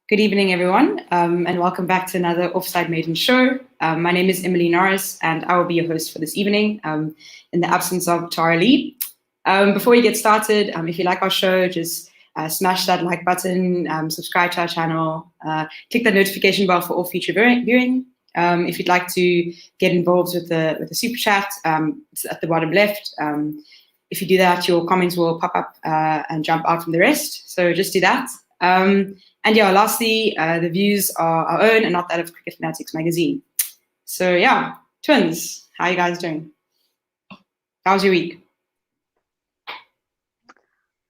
Good evening, everyone, and welcome back to another Offside Maidens show. My name is Emily Norris, and I will be your host for this evening in the absence of Dari. Before we get started, if you like our show, just smash that like button, subscribe to our channel, click that notification bell for all future viewing. If you'd like to get involved with the super chat, it's at the bottom left. If you do that, your comments will pop up and jump out from the rest. So just do that. And yeah, lastly, the views are our own and not that of Cricket Fanatics Magazine. So yeah, twins, how are you guys doing? How was your week?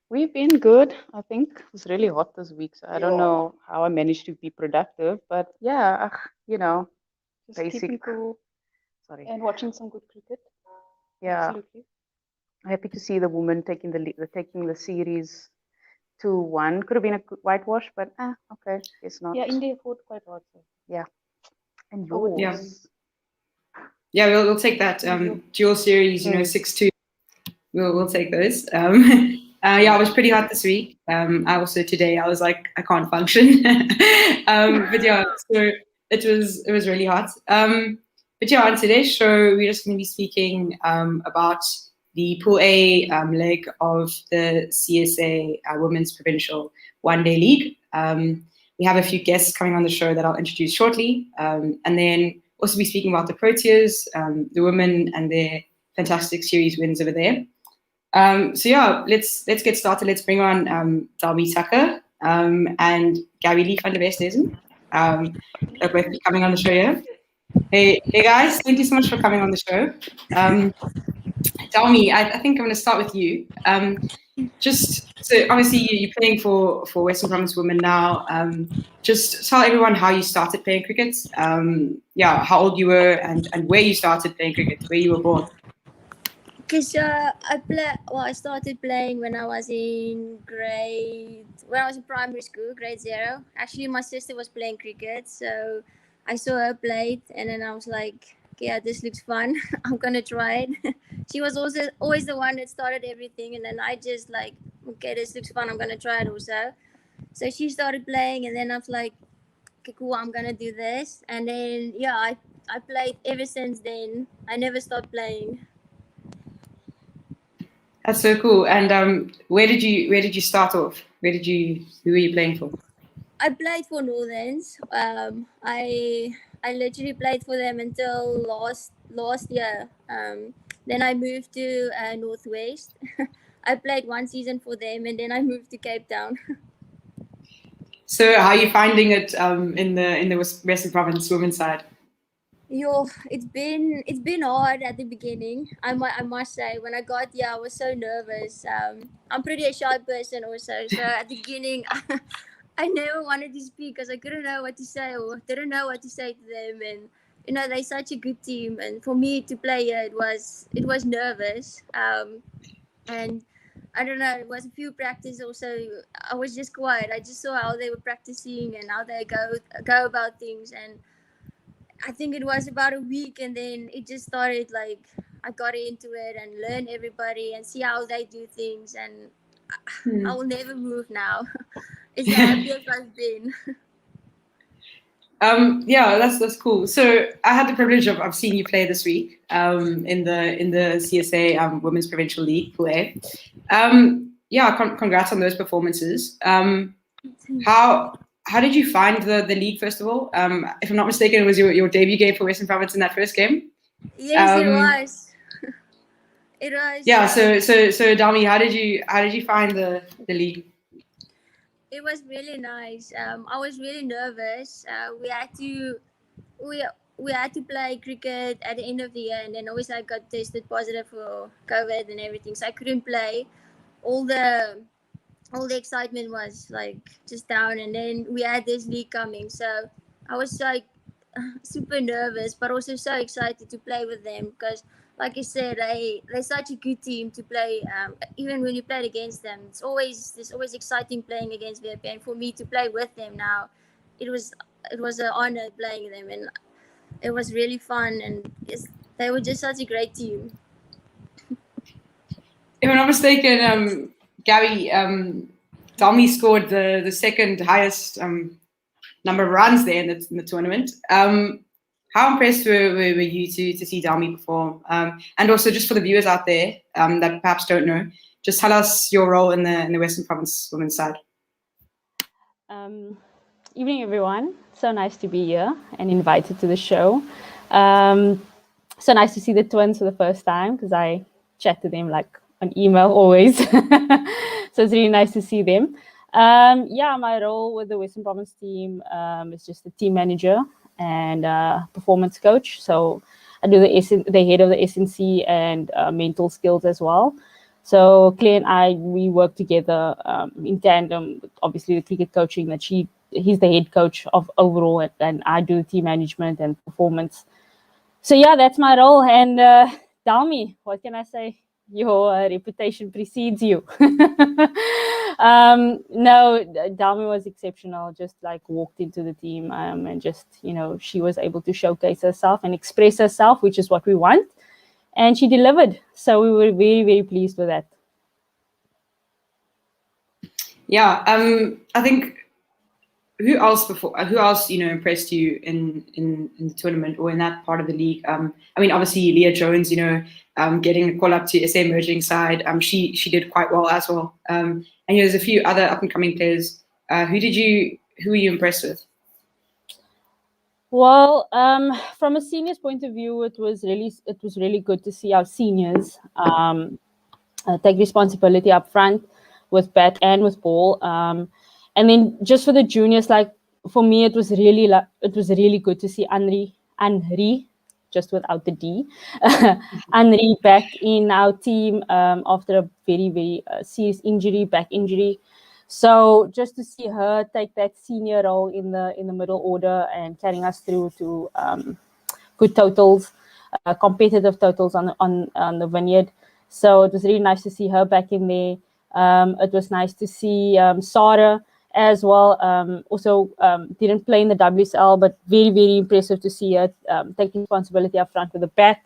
We've been good. I think it was really hot this week, so I don't know how I managed to be productive. But yeah, Just basic. keeping cool and watching some good cricket. Yeah, Absolutely. happy to see the women taking the series 2-1. Could have been a whitewash, but okay, it's not. Yeah, India fought quite hard. So. Yeah, and I would yours. Yeah, we'll take that dual series. 6-2. We'll take those. Yeah, it was pretty hot this week. Today I was like, I can't function. But yeah, so it was really hot. But yeah, on today's show, we're just going to be speaking about the Pool A leg of the CSA Women's Provincial One-Day League. We have a few guests coming on the show that I'll introduce shortly. And then also be speaking about the Proteas, the women and their fantastic series wins over there. So yeah, let's get started. Let's bring on Delmi Tucker and Gabi-Lee van der Westhuizen. They'll both be coming on the show here. Hey guys, thank you so much for coming on the show. Delmi, I think I'm going to start with you. So obviously you're playing for Western Province Women now. Just tell everyone how you started playing cricket. How old you were and where you started playing cricket, where you were born. Because I started playing when I was in primary school, grade 0. Actually, my sister was playing cricket, so I saw her play it, and then I was like, yeah, this looks fun. I'm gonna try it. She was also always the one that started everything, and then I just like, okay, this looks fun. I'm gonna try it also. So she started playing, and then I was like, okay, cool, I'm gonna do this, and then I played ever since then. I never stopped playing. That's so cool. And where did you start off? Who were you playing for? I played for Northerns. I literally played for them until last year. Then I moved to Northwest. I played one season for them, and then I moved to Cape Town. So how are you finding it in the Western Province women's side? It's been hard at the beginning. I must say, when I got here, I was so nervous. I'm pretty a shy person also, so at the beginning, I never wanted to speak because I couldn't know what to say or didn't know what to say to them. And they're such a good team, and for me to play here, it was nervous. And I don't know, it was a few practice also. I was just quiet. I just saw how they were practicing and how they go about things, and I think it was about a week, and then it just started like I got into it and learned everybody and see how they do things, and I will never move now. It's the happiest I've been. Yeah, that's cool. So I had the privilege of seeing you play this week in the CSA Women's Provincial League Pool A. Congrats on those performances. How did you find the league, first of all? If I'm not mistaken, it was your debut game for Western Province in that first game? Yes, it was. It was. Yeah, so Delmi, how did you find the league? It was really nice. I was really nervous. We had to play cricket at the end of the year, and then always I got tested positive for COVID and everything, so I couldn't play. All the excitement was like just down, and then we had this league coming, so I was like super nervous but also so excited to play with them because, like I said, they're such a good team to play. Even when you played against them, it's always exciting playing against VP, and for me to play with them now, it was an honor playing them, and it was really fun, and they were just such a great team. If I'm not mistaken, Gabi, Delmi scored the second highest number of runs there in the tournament. How impressed were you to see Delmi perform? And also, just for the viewers out there that perhaps don't know, just tell us your role in the Western Province women's side. Evening, everyone. So nice to be here and invited to the show. So nice to see the twins for the first time because I chat to them like on email always. So it's really nice to see them. My role with the Western Province team is just a team manager and performance coach. So I do the head of the SNC and mental skills as well. So Claire and I, we work together in tandem, obviously the cricket coaching that he's the head coach of overall and I do team management and performance. So yeah, that's my role. And Delmi, what can I say? Your reputation precedes you. No, Delmi was exceptional, just like walked into the team and just, she was able to showcase herself and express herself, which is what we want. And she delivered. So we were very, very pleased with that. Yeah, I think who else impressed you in the tournament or in that part of the league? I mean, obviously Leah Jones, getting a call up to SA emerging side. She did quite well as well. And there's a few other up and coming players. Who were you impressed with? Well, from a seniors point of view, it was really good to see our seniors take responsibility up front with bat and with ball. And then just for the juniors, like for me, it was really good to see Anri, just without the D, Anri back in our team after a very, very serious back injury. So just to see her take that senior role in the middle order and carrying us through to good totals, competitive totals on the Vineyard. So it was really nice to see her back in there. It was nice to see Sarah as well. Also didn't play in the WSL, but very, very impressive to see her taking responsibility up front with the bat.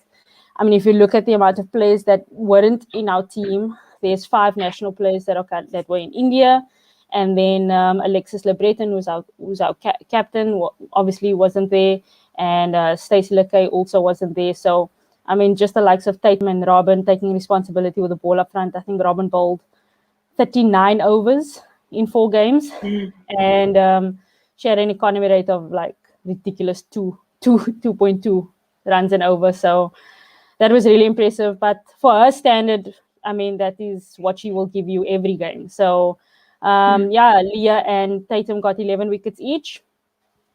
I mean, if you look at the amount of players that weren't in our team, there's 5 national players that were in India, and then Alexis Lebreton, who's our captain, obviously wasn't there, and Stacey Lekay also wasn't there. So, I mean, just the likes of Tatum and Robin taking responsibility with the ball up front. I think Robin bowled 39 overs in 4 games, and she had an economy rate of like ridiculous 2.2 runs and over. So that was really impressive. But for her standard, I mean, that is what she will give you every game. So Leah and Tatum got 11 wickets each.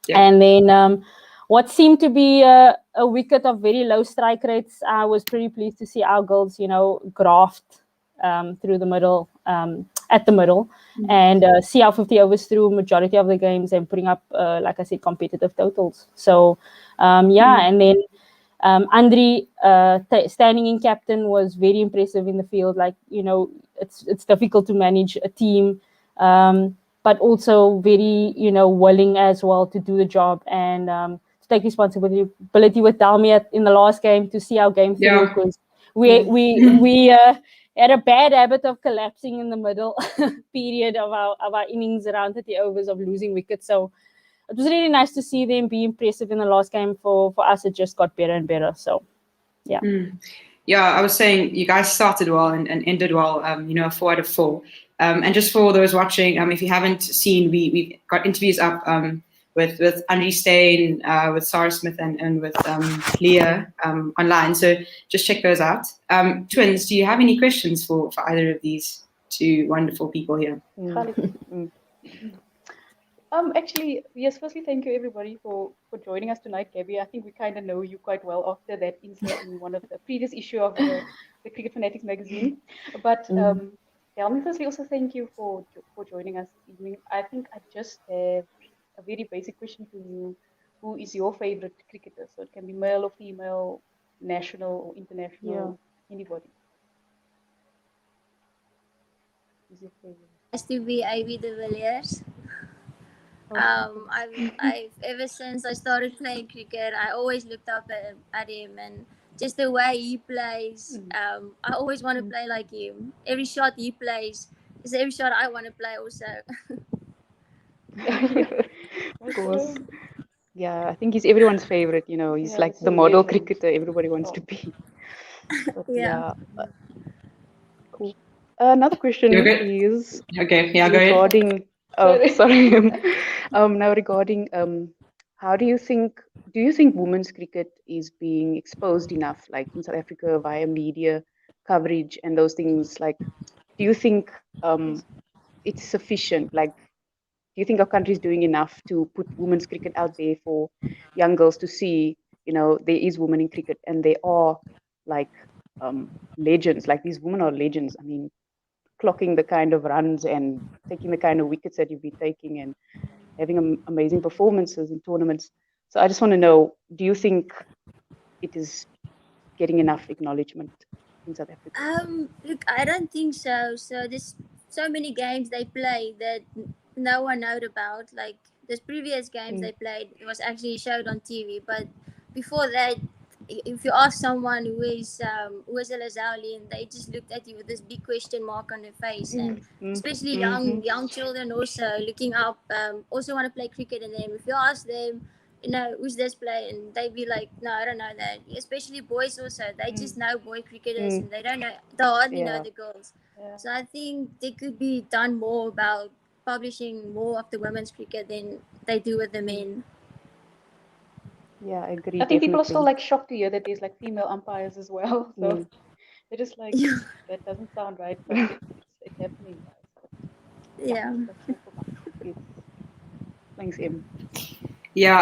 Yeah. And then what seemed to be a wicket of very low strike rates, I was pretty pleased to see our girls, graft through the middle, at the middle, and see our 50 overs through majority of the games and putting up, like I said, competitive totals. So, and then Andri standing in captain was very impressive in the field. Like, it's difficult to manage a team, but also very, willing as well to do the job and to take responsibility with Delmi in the last game to see our game through, because we had a bad habit of collapsing in the middle period of our innings around 30 overs of losing wickets. So it was really nice to see them be impressive in the last game. For us, it just got better and better. So, yeah. Yeah, I was saying you guys started well and ended well, 4 out of 4. And just for those watching, if you haven't seen, we've got interviews up with Andri Stain, with Sarah Smith and with Leah online. So just check those out. Twins, do you have any questions for either of these 2 wonderful people here? Actually, yes, firstly, thank you everybody for joining us tonight, Gabi. I think we kind of know you quite well after that incident in one of the previous issue of the Cricket Fanatics Magazine. But Delmi, firstly, also thank you for joining us this evening. I think I just have a very basic question for you. Who is your favorite cricketer? So it can be male or female, national or international, anybody. Who's your favorite? Has to be Ivy de Villiers. I've ever since I started playing cricket, I always looked up at him, and just the way he plays, I always want to play like him. Every shot he plays is every shot I want to play also. Of course. Yeah, I think he's everyone's favorite. He's Yeah, like he's the a model legend. cricketer everybody wants Oh. to be. But Yeah. cool. Another question You're good. is Okay, yeah, go ahead. regarding. Oh, sorry. Now regarding how do you think women's cricket is being exposed enough, like in South Africa via media coverage and those things? Like, do you think it's sufficient? Like, do you think our country is doing enough to put women's cricket out there for young girls to see, there is women in cricket and they are like legends. Like these women are legends. I mean, clocking the kind of runs and taking the kind of wickets that you've been taking and having amazing performances in tournaments. So I just want to know, do you think it is getting enough acknowledgement in South Africa? Look, I don't think so. So there's so many games they play that no one knows about. Like there's previous games they played, it was actually showed on TV. But before that, if you ask someone who is a Lazaulian, they just looked at you with this big question mark on their face, and especially young children also looking up, also want to play cricket. And then if you ask them, who's this player, and they be like, no, I don't know that. Especially boys also, they just know boy cricketers and they don't know, they hardly know the girls. Yeah. So I think they could be done more about publishing more of the women's cricket than they do with the men. Yeah, I agree. I think people are definitely. still like shocked to hear that there's like female umpires as well. So they're just like, that doesn't sound right, but it's happening. Yeah. Yes. Thanks, Em. Yeah,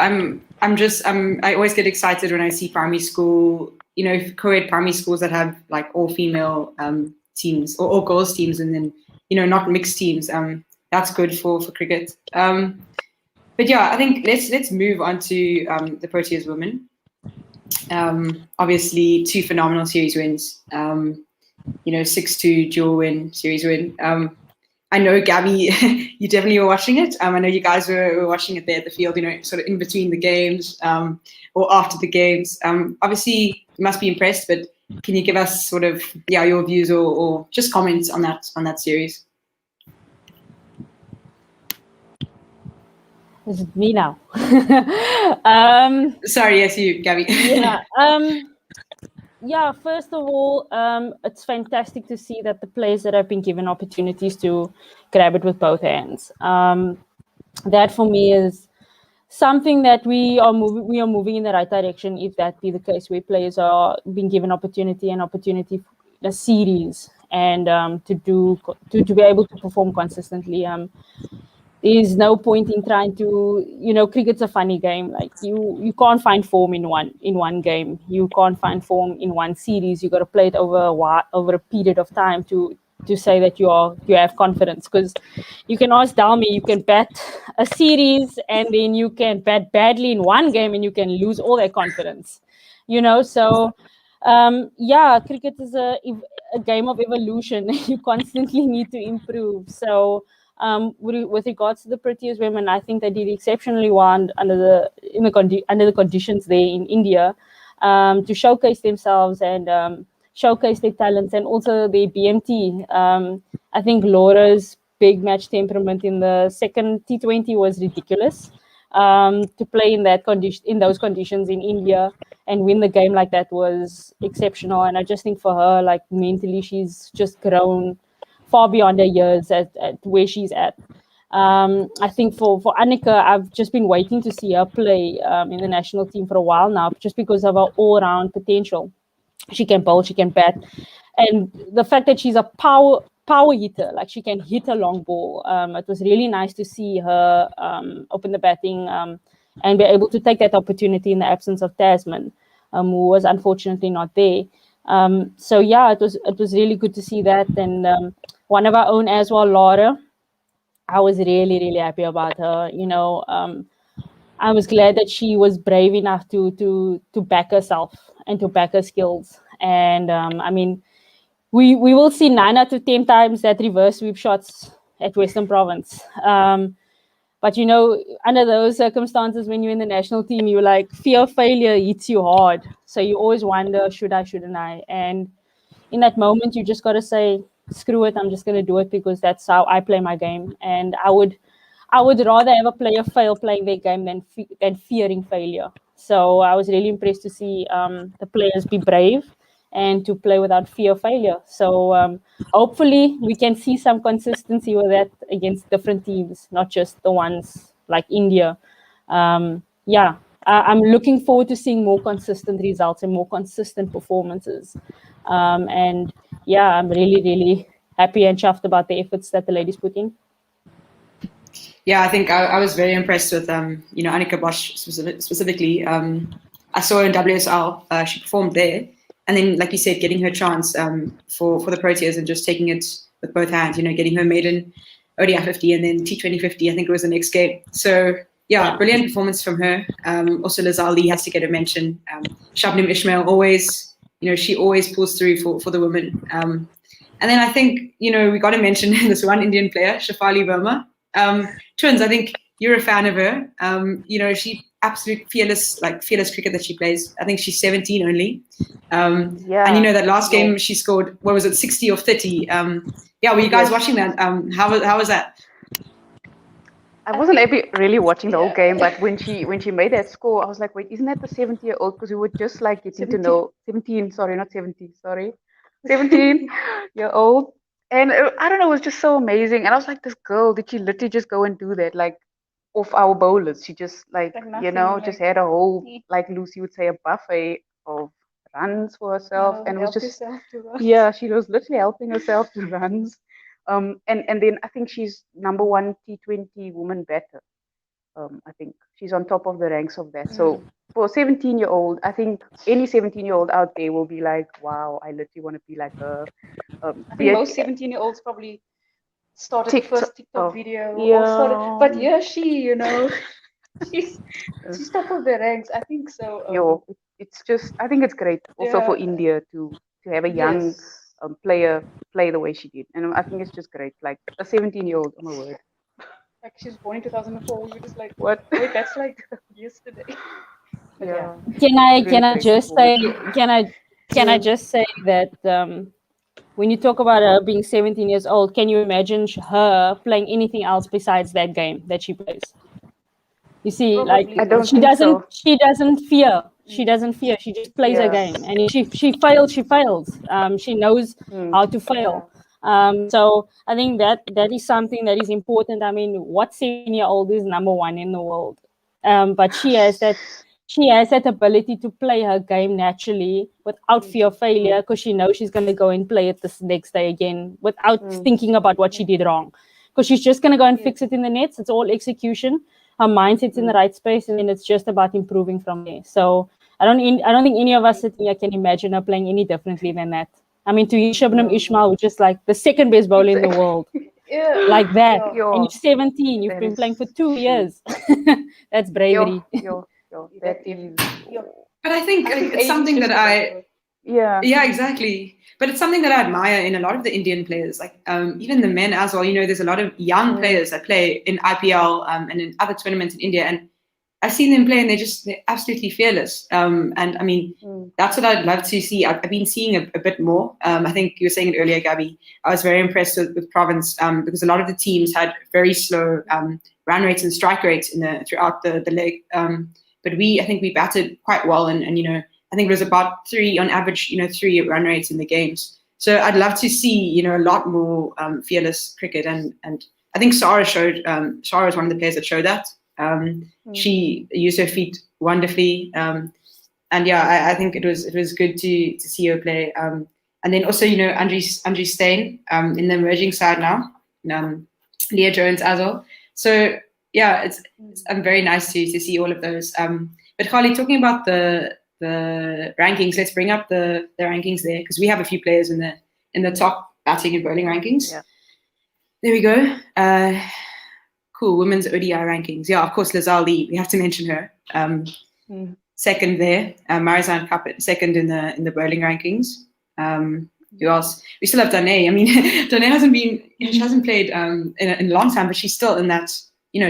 I always get excited when I see primary school, co-ed primary schools that have like all female teams or all girls teams, and then not mixed teams. That's good for cricket. But yeah, I think let's move on to the Proteas women. Obviously, 2 phenomenal series wins. 6-2 dual win, series win. I know, Gabby, you definitely were watching it. I know you guys were watching it there at the field, sort of in between the games or after the games. Obviously, you must be impressed, but can you give us sort of, your views or just comments on that series? Is it me now? Sorry, yes, you, Gabby. Yeah. Yeah, first of all, it's fantastic to see that the players that have been given opportunities to grab it with both hands. That for me is something that we are moving in the right direction. If that be the case, where players are being given opportunity a series, and to be able to perform consistently. There's no point in trying to, cricket's a funny game. Like you can't find form in one game. You can't find form in one series. You got to play it over a period of time to say that you have confidence. Because you can ask Delmi, you can bat a series and then you can bat badly in one game and you can lose all that confidence. So cricket is a game of evolution. You constantly need to improve. So with regards to the Prettiest women, I think they did exceptionally well under the conditions there in India, to showcase themselves and showcase their talents, and also their BMT. I think Laura's big match temperament in the second T20 was ridiculous. To play in those conditions in India and win the game like that was exceptional. And I just think for her, like mentally, she's just grown far beyond her years at where she's at. I think for Annika, I've just been waiting to see her play in the national team for a while now, just because of her all-round potential. She can bowl, she can bat, and the fact that she's a power hitter, like she can hit a long ball. It was really nice to see her open the batting and be able to take that opportunity in the absence of Tasman, who was unfortunately not there. So yeah, it was really good to see that. And one of our own as well, Laura, I was really, really happy about her. I was glad that she was brave enough to back herself and to back her skills. And I mean, we will see 9 out of 10 times that reverse sweep shots at Western Province. But under those circumstances, when you're in the national team, you're like, fear of failure hits you hard. So you always wonder, should I, shouldn't I? And in that moment, you just got to say, screw it, I'm just going to do it because that's how I play my game. And I would I would rather have a player fail playing their game than fearing failure. So I was really impressed to see the players be brave and to play without fear of failure. So hopefully we can see some consistency with that against different teams, not just the ones like India. Yeah, I'm looking forward to seeing more consistent results and more consistent performances. And yeah, I'm really, really happy and chuffed about the efforts that the ladies put in. Yeah, I think I was very impressed with Annika Bosch specifically. I saw her in WSL. She performed there, and then, like you said, getting her chance for the Proteas and just taking it with both hands. Getting her maiden ODI 50 and then T20 50. I think it was the next game. So yeah, brilliant performance from her. Also, Gabi-Lee has to get a mention. Shabnim Ismail always, she always pulls through for the women. And then I think we got to mention this one Indian player, Shafali Verma. Twins, I think you're a fan of her. She absolute fearless cricket that she plays. I think she's 17 only. And that last game she scored, what was it, 60 or 30? Were you guys watching that? How was that? I wasn't really watching the whole game, but when she made that score, I was like, wait, isn't that the 70-year-old? Because we were just like getting to know 17, sorry, not 70, sorry, 17-year-old. And I don't know, it was just so amazing. And I was like, this girl, did she literally just go and do that? Like, off our bowlers. She just just had a whole, like Lucy would say, a buffet of runs for herself. And it was just, she was literally helping herself to runs. And then I think she's #1 T20 woman batter. I think she's on top of the ranks of that. So for a 17-year-old, I think any 17-year-old out there will be like, wow, I literally want to be like her. I think most 17-year-olds probably started the first TikTok video. Yeah. But yeah, she's top of the ranks. I think so. It's just, I think it's great also for India to have a young player play the way she did. And I think it's just great. Like a 17-year-old, oh my word. Like she was born in 2004. We were just like, what? Wait, that's like yesterday. Yeah. Can I just say that when you talk about her being 17 years old, can you imagine her playing anything else besides that game that she plays? You see, Probably. like she doesn't fear. She doesn't fear. She just plays her game, and if she fails, she fails. She knows how to fail. So I think that is something that is important. I mean, what 7-year-old is #1 in the world? But she has that ability to play her game naturally without fear of failure, because she knows she's going to go and play it this next day again without thinking about what she did wrong, because she's just going to go and fix it in the nets. It's all execution. Her mindset's in the right space, and then it's just about improving from there. So I don't think any of us sitting here can imagine her playing any differently than that. I mean, to Shabnim Ismail, which is like the second best bowler in the world, like that, and you're 17, you've been playing for 2 years. That's bravery. But I think it's something that exactly. But it's something that I admire in a lot of the Indian players, like even the men as well. There's a lot of young players that play in IPL and in other tournaments in India, and I've seen them play, and they're absolutely fearless. And I mean, that's what I'd love to see. I've been seeing a bit more. I think you were saying it earlier, Gabi. I was very impressed with Province because a lot of the teams had very slow run rates and strike rates throughout the leg. But I think we batted quite well, and I think it was about 3 on average, 3 run rates in the games. So I'd love to see, a lot more fearless cricket, and I think Sarah was one of the players that showed that. She used her feet wonderfully, and I think it was good to see her play. And then also, Andrew Steyn in the emerging side now, Leah Jones as well. So yeah, it's very nice to see all of those. But Carly, talking about the rankings, let's bring up the rankings there, because we have a few players in the top batting and bowling rankings. Yeah. There we go. Cool, women's ODI rankings. Yeah, of course, Gabi-Lee, we have to mention her. Second there, Marizanne Kapp second in the bowling rankings. Who else? We still have Dari. I mean, Dari she hasn't played in a long time, but she's still in that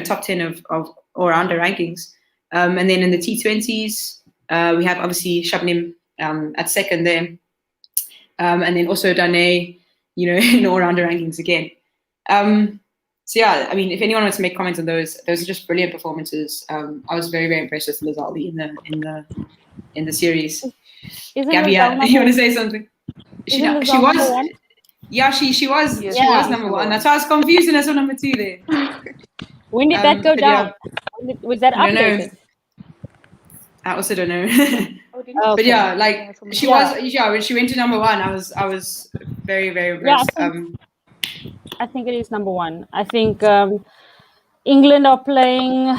top 10 of all-rounder rankings. And then in the T20s, we have obviously Shabnim at second there, and then also Dari, in all-rounder rankings again. So yeah, I mean, if anyone wants to make comments on those are just brilliant performances. I was very, very impressed with Lizaldi in the series. Isn't Gabby, Lizelle you want to number, say something? She isn't she Lizelle number was. one? Yeah, she was Yes, she was Yeah. number one. That's why I was confused when I saw number 2 there. When did that go but down? yeah, Was that I don't know. updated? I also don't know. Oh, didn't Okay. But yeah, like someone she else. was. Yeah, when she went to number 1, I was very, very Yeah, impressed. I think it is number one. I think England are playing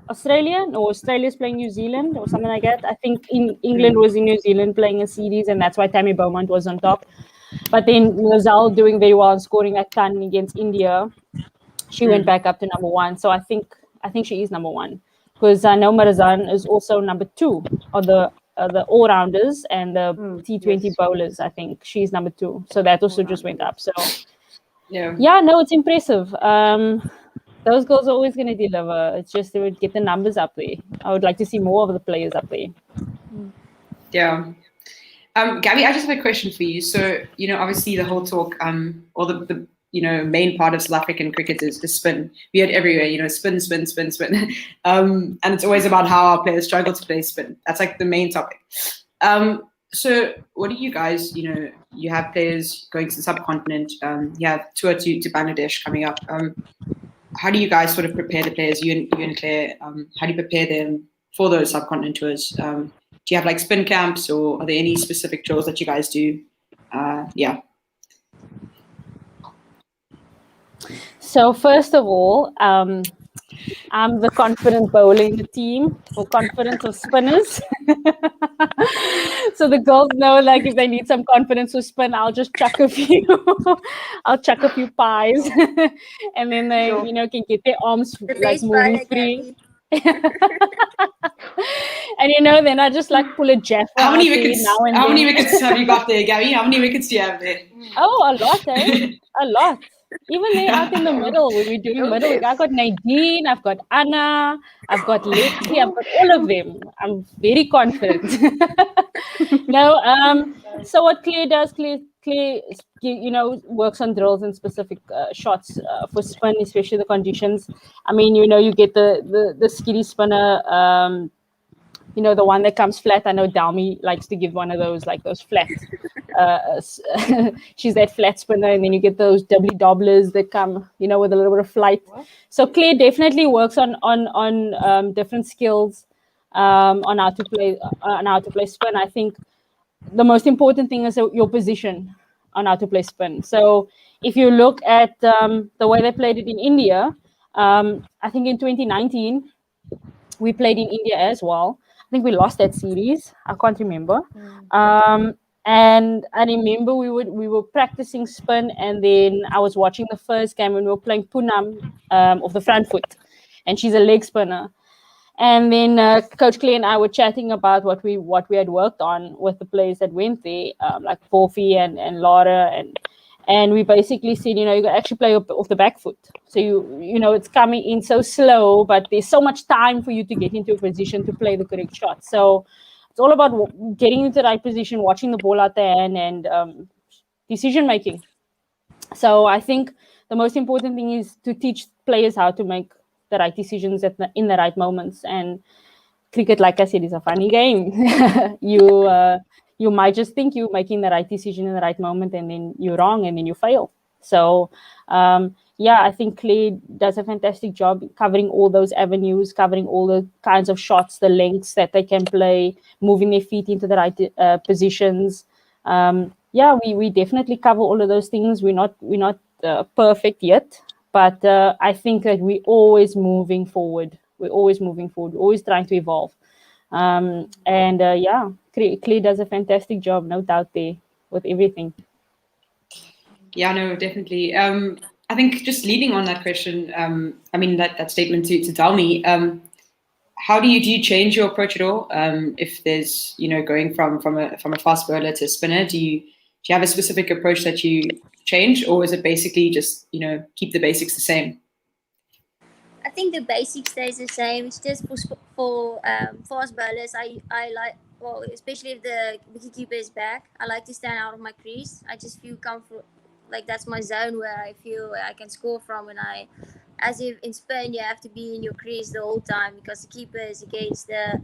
Australia, or Australia's playing New Zealand, or something like that. I think England was in New Zealand playing a series, and that's why Tammy Beaumont was on top. But then Lizelle doing very well and scoring a ton against India, she went back up to number one. So I think she is number one, because I know Marizan is also number 2 of the all-rounders and the T20 yes. bowlers. I think she's number 2. So that also just went up. So Yeah. yeah, no, it's impressive. Those girls are always going to deliver. It's just they would get the numbers up there. I would like to see more of the players up there. Yeah. Gabby, I just have a question for you. So, obviously the whole talk, or the main part of South African cricket is spin. We had everywhere, spin, spin, spin, spin. And it's always about how our players struggle to play spin. That's like the main topic. So what do you guys, you have players going to the subcontinent, you have tour to Bangladesh coming up. How do you guys sort of prepare the players, you and Claire, how do you prepare them for those subcontinent tours? Do you have like spin camps, or are there any specific drills that you guys do? Yeah. So first of all, I'm the confident bowler in the team, or confidence of spinners. So the girls know, like, if they need some confidence to spin, I'll just chuck a few. I'll chuck a few pies, and then they, can get their arms The like best moving bowler, free. Gabby. And then I just like pull a Jaffa How many out there wickets? now and How then. many wickets have you got there, Gabby? How many wickets do you have there? Oh, a lot, eh? A lot. Even they out in the middle, when we're doing middle, I got Nadine, I've got Anna, I've got Lexi, I've got all of them. I'm very confident. No, so what Claire does, Claire, works on drills and specific shots for spin, especially the conditions. I mean, you get the skiddy spinner, the one that comes flat. I know Delmi likes to give one of those, like those flat. She's that flat spinner, and then you get those doubly dobblers that come, with a little bit of flight. So Claire definitely works on different skills, on how to play spin. I think the most important thing is your position on how to play spin. So if you look at the way they played it in India, I think in 2019 we played in India as well. I think we lost that series. I can't remember. And I remember we were practicing spin, and then I was watching the first game when we were playing Poonam of the front foot, and she's a leg spinner. And then Coach Clay and I were chatting about what we had worked on with the players that went there, like Porfi and Laura, and we basically said, you can actually play off the back foot. So it's coming in so slow, but there's so much time for you to get into a position to play the correct shot. So it's all about getting into the right position, watching the ball out there, and decision making. So I think the most important thing is to teach players how to make the right decisions in the right moments. And cricket, like I said, is a funny game. You might just think you're making the right decision in the right moment, and then you're wrong, and then you fail. So I think Clay does a fantastic job covering all those avenues, covering all the kinds of shots, the lengths that they can play, moving their feet into the right positions. We definitely cover all of those things. We're not perfect yet, but I think that we're always moving forward. We're always trying to evolve. Clay does a fantastic job, no doubt there, with everything. Yeah, no, definitely. I think just leading on that question, that statement to Delmi, how do you change your approach at all? If there's, going from a fast bowler to a spinner, do you have a specific approach that you change, or is it basically just, keep the basics the same? I think the basic stays the same. It's just for fast bowlers. I like, especially if the wicketkeeper is back, I like to stand out of my crease. I just feel like that's my zone where I feel I can score from. And as if in Spain you have to be in your crease the whole time because the keeper is against the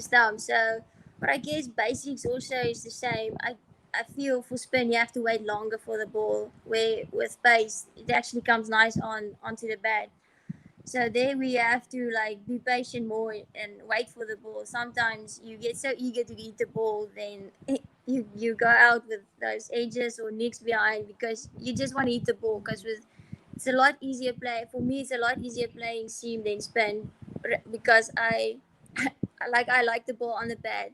stump. So, but I guess basics also is the same. I feel for spin you have to wait longer for the ball, where with pace it actually comes nice onto the bat. So there we have to like be patient more and wait for the ball. Sometimes you get so eager to eat the ball, then you go out with those edges or nicks behind because you just want to eat the ball. Because it's a lot easier play for me. It's a lot easier playing seam than spin because I like the ball on the pad.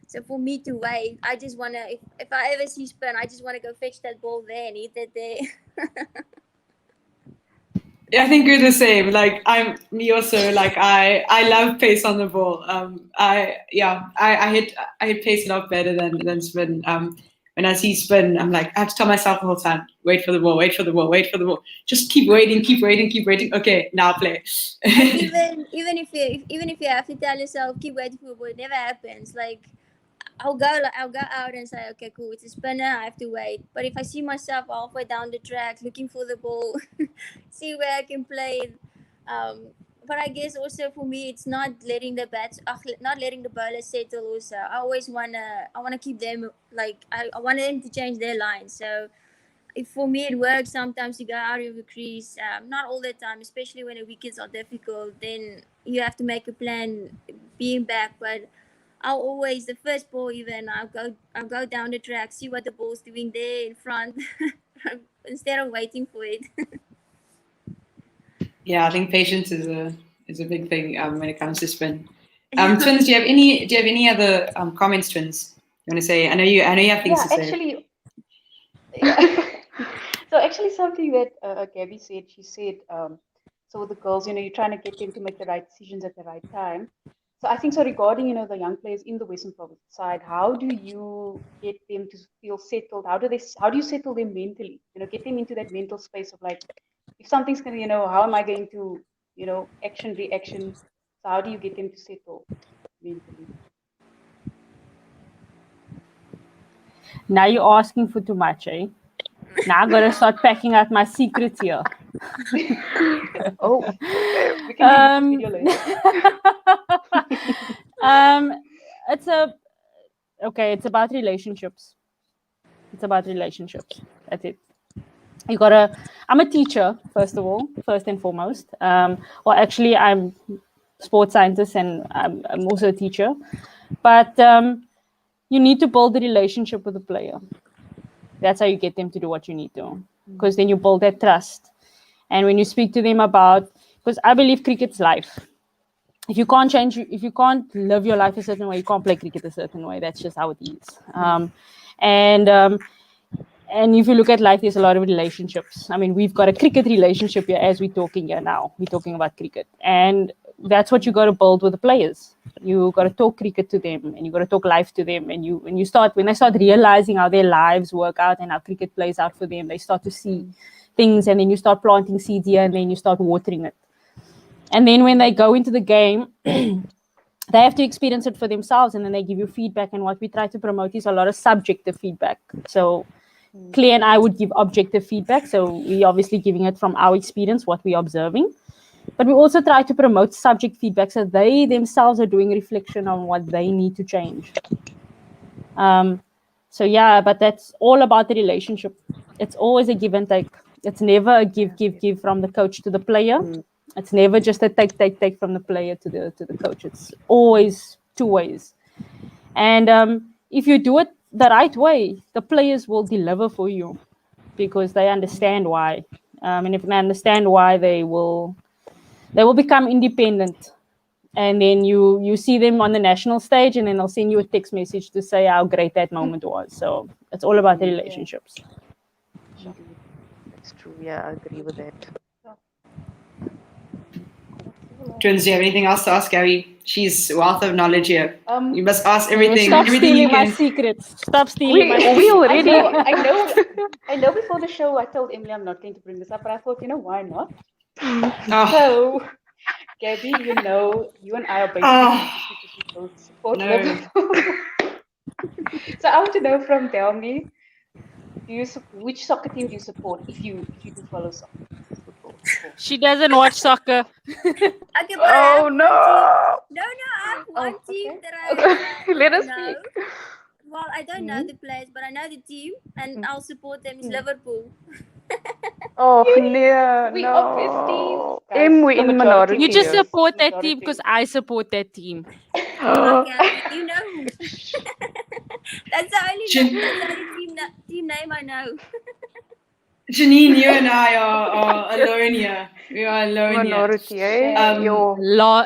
So for me to wait, I just wanna if I ever see spin, I just wanna go fetch that ball there and hit it there. Yeah, I think we're the same. Like I'm me also. Like I love pace on the ball. I hit pace a lot better than spin. When I see spin, I'm like I have to tell myself the whole time, wait for the ball, wait for the ball, wait for the ball. Just keep waiting, keep waiting, keep waiting. Okay, now play. even if you have to tell yourself keep waiting for the ball, it never happens. Like I'll go out and say, okay, cool, it's a spinner, I have to wait. But if I see myself halfway down the track looking for the ball, see where I can play it. But I guess also for me, it's not letting not letting the bowlers settle. Also, I wanna keep them like I want them to change their line. So if for me it works sometimes to go out of the crease, not all the time, especially when the wickets are difficult. Then you have to make a plan being back, but. I'll always the first ball even I'll go down the track, see what the ball's doing there in front instead of waiting for it. Yeah, I think patience is a big thing when it comes to spin. Twins, do you have any other comments, Twins? You want to say? I know you have things to say. Actually, yeah. So actually, something that Gabi said, she said, so with the girls, you're trying to get them to make the right decisions at the right time. So I think so regarding, the young players in the Western Province side, how do you get them to feel settled? How do you settle them mentally? Get them into that mental space of like, if something's gonna, how am I going to, action, reaction? So how do you get them to settle mentally? Now you're asking for too much, eh? Now I'm gonna start packing out my secrets here. Oh, we can do this video later. It's about relationships. That's it. I'm a teacher, first and foremost. Well, actually, I'm sports scientist and I'm also a teacher. But you need to build a relationship with the player. That's how you get them to do what you need to, because then you build that trust. And when you speak to them because I believe cricket's life. If you can't live your life a certain way, you can't play cricket a certain way. That's just how it is. And if you look at life, there's a lot of relationships. I mean, we've got a cricket relationship here as we're talking here now. We're talking about cricket. And that's what you got to build with the players. You got to talk cricket to them and you got to talk life to them. And when they start realizing how their lives work out and how cricket plays out for them, they start to see things, and then you start planting seeds here and then you start watering it. And then when they go into the game, they have to experience it for themselves, and then they give you feedback. And what we try to promote is a lot of subjective feedback. So Claire and I would give objective feedback. So we're obviously giving it from our experience, what we're observing. But we also try to promote subject feedback so they themselves are doing reflection on what they need to change. But that's all about the relationship. It's always a give and take. It's never a give from the coach to the player. It's never just a take from the player to the coach. It's always two ways. And if you do it the right way, the players will deliver for you because they understand why. And if they understand why, they will become independent. And then you see them on the national stage, and then they'll send you a text message to say how great that moment was. So it's all about the relationships. Sure. That's true. Yeah, I agree with that. Twins, do you have anything else to ask Gabi? She's a wealth of knowledge here. You must ask everything. Stop everything stealing you can. my secrets. Stop stealing my secrets. We already. I know before the show I told Emily I'm not going to bring this up, but I thought, why not? Oh. So, Gabi, you and I are basically both support Liverpool. So I want to know from Delmi, which soccer team do you support if you do follow soccer? Football. She doesn't watch soccer. Okay, but Oh no! I have one Oh, team okay. that I Okay, let us know. speak. Well, I don't know the players, but I know the team, and I'll support them. Is Liverpool. Oh, no, We no. obviously, guys, We the in majority minority You just here. support that team Majority. because I support that team. Okay, you know. That's the only Jan- team name I know. Janine, you and I are alone here. We are alone here. Minority, eh? Shame. Yo.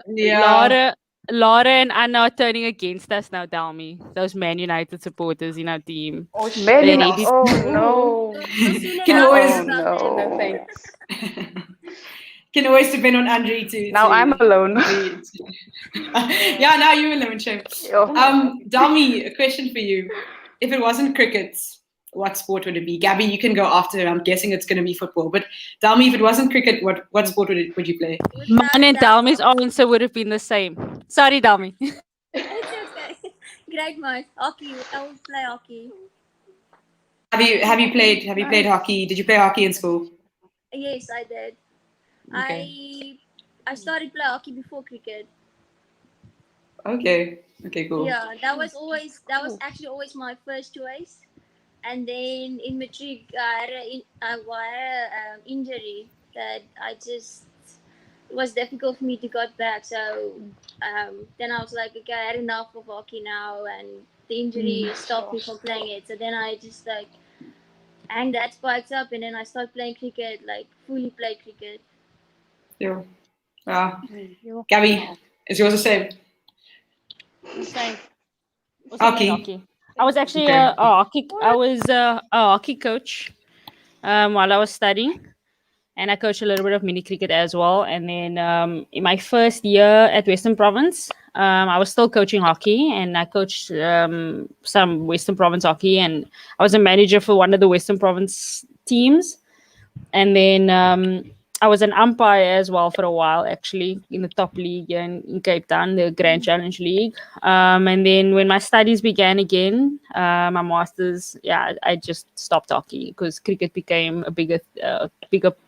Yeah. Laura and Anna are turning against us now, Delmi. Those Man United supporters in our team. Oh, Man, They shame. ready- oh no. We'll soon Can enough always- talk about them. No no. thanks. Can always depend on Andre to. Now I'm alone. Yeah, now you're alone, shame. Yo. Delmi, a question for you. If it wasn't cricket, what sport would it be? Gabi, you can go after her. I'm guessing it's going to be football. But Delmi, if it wasn't cricket, what sport would you play? Mine and Delmi's answer would have been the same. Sorry, Delmi. It's okay. Great, Mark. Hockey. I will play hockey. Have you played hockey? Did you play hockey in school? Yes, I did. Okay. I started playing hockey before cricket. Okay, cool. Yeah, that was actually always my first choice. And then in matric, I had an injury that it was difficult for me to get back. So then I was like, okay, I had enough of hockey now, and the injury stopped me from playing it. So then I just like hang that spikes up, and then I started playing cricket, like fully play cricket. Yeah. Gabi, is yours the same? Same. Hockey. I was actually Okay. a hockey coach while I was studying, and I coached a little bit of mini cricket as well. And then in my first year at Western Province, I was still coaching hockey, and I coached some Western Province hockey, and I was a manager for one of the Western Province teams. And then I was an umpire as well for a while, actually, in the top league in Cape Town, the Grand Challenge League. And then when my studies began again, my masters, I just stopped hockey because cricket became a bigger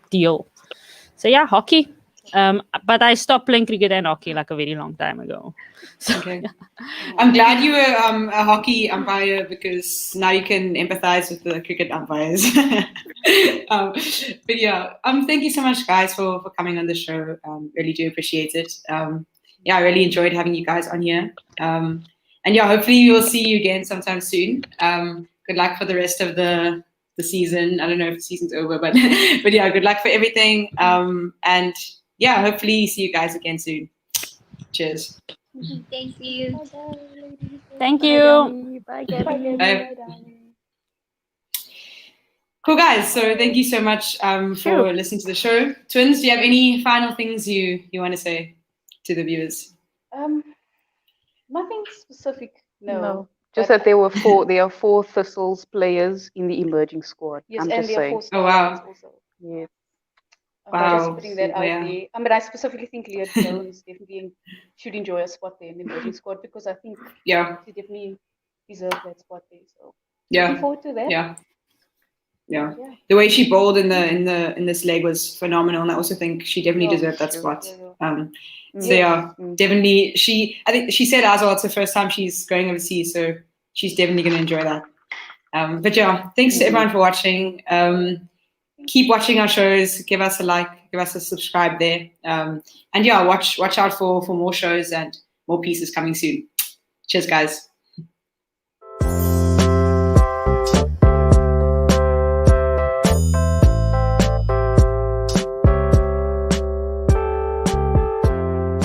deal. So yeah, hockey. But I stopped playing cricket and hockey like a very long time ago. So, Okay. I'm glad you were a hockey umpire because now you can empathize with the cricket umpires. But yeah, thank you so much, guys, for coming on the show. Really do appreciate it. I really enjoyed having you guys on here. And yeah, hopefully we'll see you again sometime soon. Good luck for the rest of the season. I don't know if the season's over, but but yeah, good luck for everything. And yeah, hopefully see you guys again soon. Cheers. Thank you. thank you. Bye, Gabi. Bye. Cool, guys. So thank you so much for listening to the show. Twins, do you have any final things you want to say to the viewers? Nothing specific. No. Just But- that there are 4 Thistles players in the emerging squad. Yes, I'm and just there are saying. 4 stars wow. also. Yeah. Wow. Just putting that out Yeah. there. I mean, I specifically think Leah Jones definitely should enjoy a spot there in the emerging squad because I think Yeah. she definitely deserves that spot there. So Yeah. looking forward to that. Yeah. The way she bowled in this leg was phenomenal, and I also think she definitely deserved that spot. So yeah, definitely. I think she said as well it's the first time she's going overseas, so she's definitely going to enjoy that. But yeah, thanks to everyone for watching. Keep watching our shows. Give us a like. Give us a subscribe there. And yeah, watch out for more shows and more pieces coming soon. Cheers, guys.